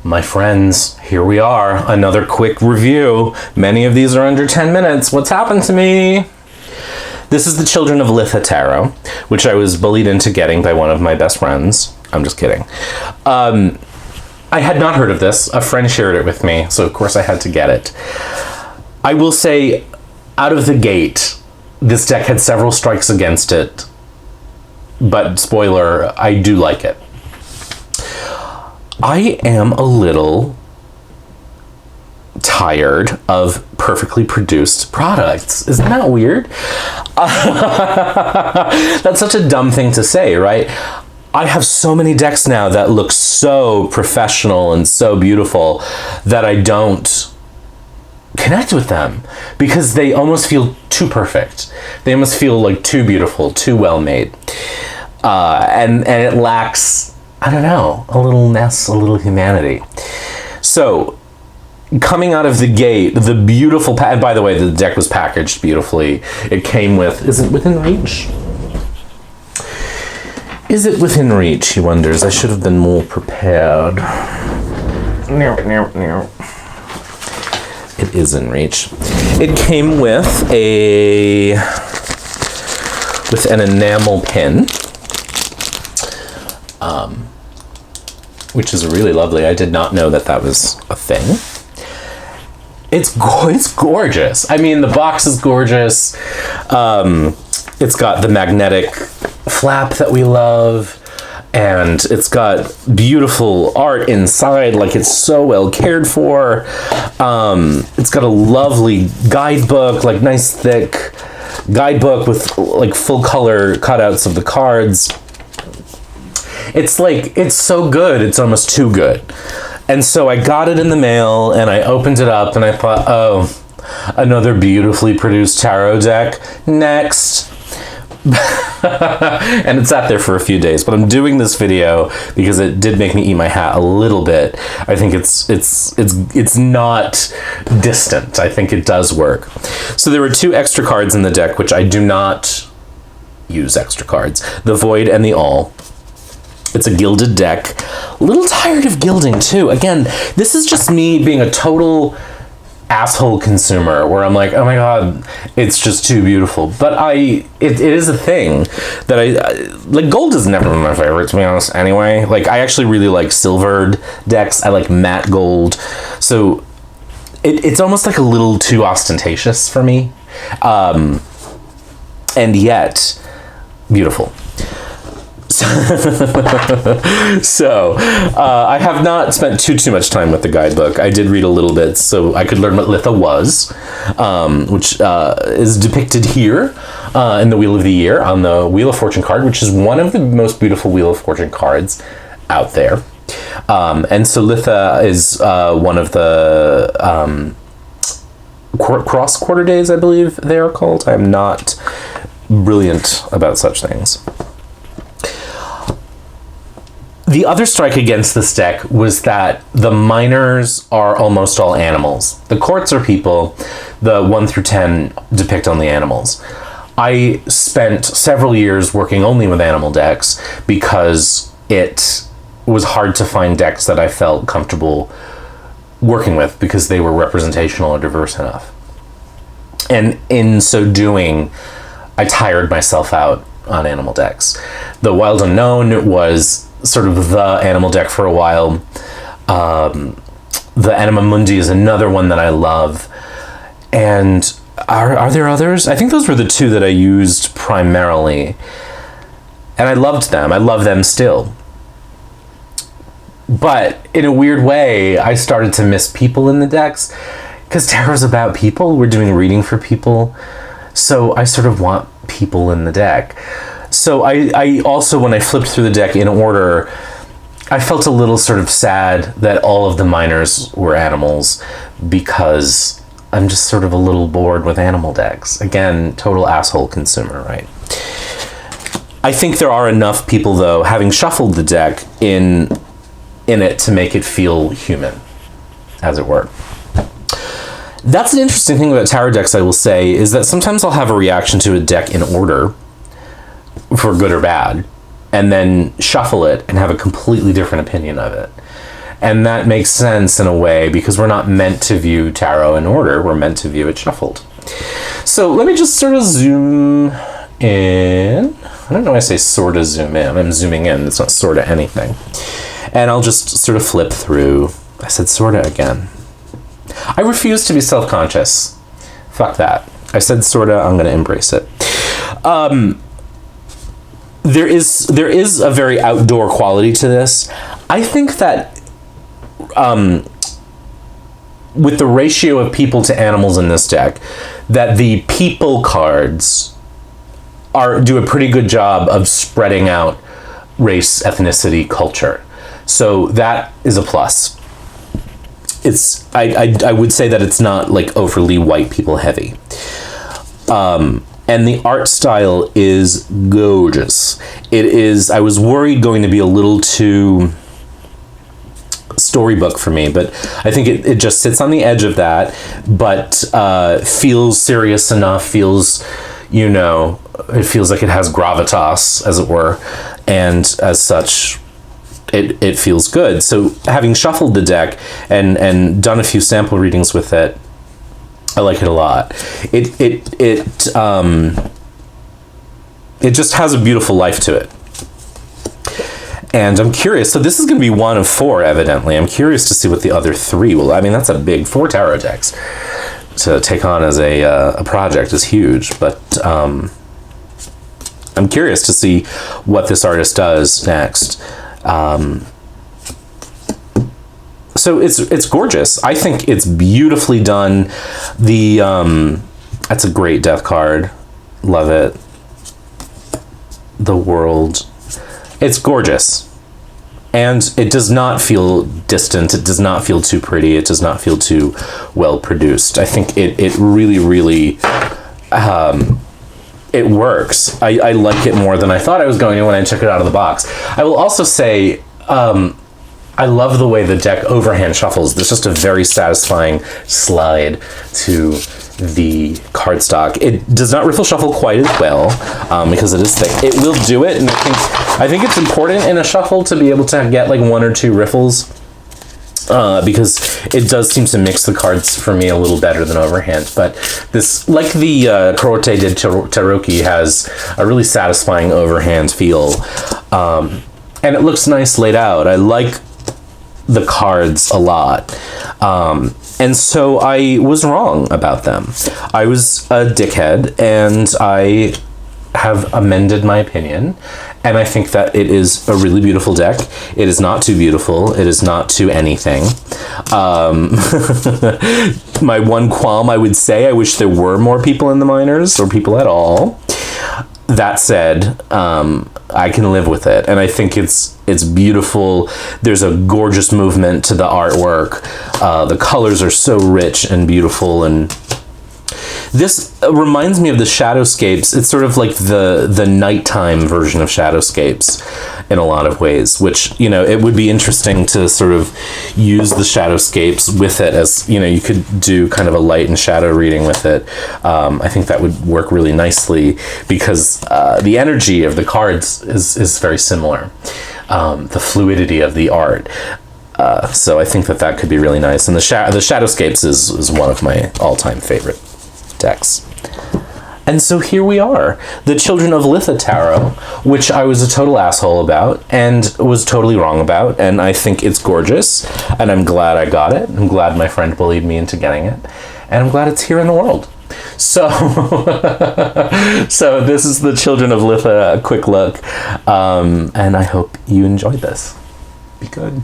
My friends, here we are, another quick review. Many of these are under 10 minutes. What's happened to me? This is the Children of Litha Tarot, which I was bullied into getting by one of my best friends. I'm just kidding. I had not heard of this. A friend shared it with me, so of course I had to get it. I will say, out of the gate, this deck had several strikes against it, but spoiler, I do like it. I am a little tired of perfectly produced products. Isn't that weird? That's such a dumb thing to say, right? I have so many decks now that look so professional and so beautiful that I don't connect with them because they almost feel too perfect. They almost feel like too beautiful, too well made. And it lacks, I don't know, a little ness, a little humanity. So, coming out of the gate, the beautiful, and by the way, the deck was packaged beautifully. It came with, is it within reach? Is it within reach, he wonders. I should have been more prepared. It is in reach. It came with an enamel pin. Which is really lovely. I did not know that that was a thing. It's gorgeous. I mean, the box is gorgeous. It's got the magnetic flap that we love, and it's got beautiful art inside. Like, it's so well cared for. It's got a lovely guidebook, like nice thick guidebook with like full color cutouts of the cards. It's like, it's so good, it's almost too good. And so I got it in the mail and I opened it up and I thought, oh, another beautifully produced tarot deck. Next. And it sat there for a few days, but I'm doing this video because it did make me eat my hat a little bit. I think it's not distant. I think it does work. So there were 2 extra cards in the deck, which I do not use extra cards. The Void and the All. It's a gilded deck. A little tired of gilding too. Again, this is just me being a total asshole consumer where I'm like, oh my god, it's just too beautiful. But it is a thing that like, gold has never been my favorite, to be honest, anyway. Like, I actually really like silvered decks. I like matte gold. So it's almost like a little too ostentatious for me. And yet, beautiful. So, I have not spent too much time with the guidebook. I did read a little bit so I could learn what Litha was, which is depicted here in the Wheel of the Year on the Wheel of Fortune card, which is one of the most beautiful Wheel of Fortune cards out there. And so Litha is one of the cross quarter days, I believe they are called. I am not brilliant about such things. The other strike against this deck was that the minors are almost all animals. The courts are people. The 1 through 10 depict only animals. I spent several years working only with animal decks because it was hard to find decks that I felt comfortable working with because they were representational or diverse enough. And in so doing, I tired myself out on animal decks. The Wild Unknown was sort of the animal deck for a while. The Anima Mundi is another one that I love. And are there others? I think those were the 2 that I used primarily. And I loved them. I love them still. But in a weird way, I started to miss people in the decks because tarot's about people. We're doing reading for people. So I sort of want people in the deck. So I also, when I flipped through the deck in order, I felt a little sort of sad that all of the minors were animals because I'm just sort of a little bored with animal decks. Again, total asshole consumer, right? I think there are enough people, though, having shuffled the deck in it to make it feel human, as it were. That's an interesting thing about tarot decks, I will say, is that sometimes I'll have a reaction to a deck in order, for good or bad, and then shuffle it and have a completely different opinion of it. And that makes sense in a way because we're not meant to view tarot in order. We're meant to view it shuffled. So let me just sort of zoom in. I don't know why I say sort of zoom in. I'm zooming in. It's not sort of anything. And I'll just sort of flip through. I said sort of again. I refuse to be self-conscious. Fuck that. I said sort of. I'm going to embrace it. There is a very outdoor quality to this. I think that with the ratio of people to animals in this deck, that the people cards do a pretty good job of spreading out race, ethnicity, culture. So that is a plus. I would say that it's not like overly white people heavy. And the art style is gorgeous. It is, I was worried going to be a little too storybook for me, but I think it just sits on the edge of that, but feels serious enough, feels, you know, it feels like it has gravitas, as it were, and as such, it feels good. So having shuffled the deck and done a few sample readings with it, I like it a lot. It just has a beautiful life to it. And I'm curious, so this is going to be one of 4, evidently. I'm curious to see what the other 3 will. I mean, that's a big 4 tarot decks to take on as a project is huge. But I'm curious to see what this artist does next. So it's gorgeous. I think it's beautifully done. That's a great death card. Love it. The World. It's gorgeous. And it does not feel distant. It does not feel too pretty. It does not feel too well produced. I think it really, really, it works. I like it more than I thought I was going to when I took it out of the box. I will also say, I love the way the deck overhand shuffles. There's just a very satisfying slide to the cardstock. It does not riffle shuffle quite as well because it is thick. It will do it, and I think it's important in a shuffle to be able to get like 1 or 2 riffles because it does seem to mix the cards for me a little better than overhand. But this, like the Crote de Taroki, has a really satisfying overhand feel, and it looks nice laid out. I like the cards a lot. And so I was wrong about them. I was a dickhead, and I have amended my opinion. And I think that it is a really beautiful deck. It is not too beautiful. It is not too anything. My one qualm, I would say, I wish there were more people in the minors, or people at all. That said, I can live with it, and I think it's beautiful. There's a gorgeous movement to the artwork. The colors are so rich and beautiful, and this reminds me of the Shadowscapes. It's sort of like the nighttime version of Shadowscapes in a lot of ways, which, you know, it would be interesting to sort of use the Shadowscapes with it, as, you know, you could do kind of a light and shadow reading with it. I think that would work really nicely because the energy of the cards is very similar. The fluidity of the art. So I think that could be really nice. And the Shadowscapes is one of my all-time favorite decks. And so here we are, the Children of Litha Tarot, which I was a total asshole about and was totally wrong about, and I think it's gorgeous, and I'm glad I got it. I'm glad my friend bullied me into getting it, and I'm glad it's here in the world. So, so this is the Children of Litha, a quick look, and I hope you enjoyed this. Be good.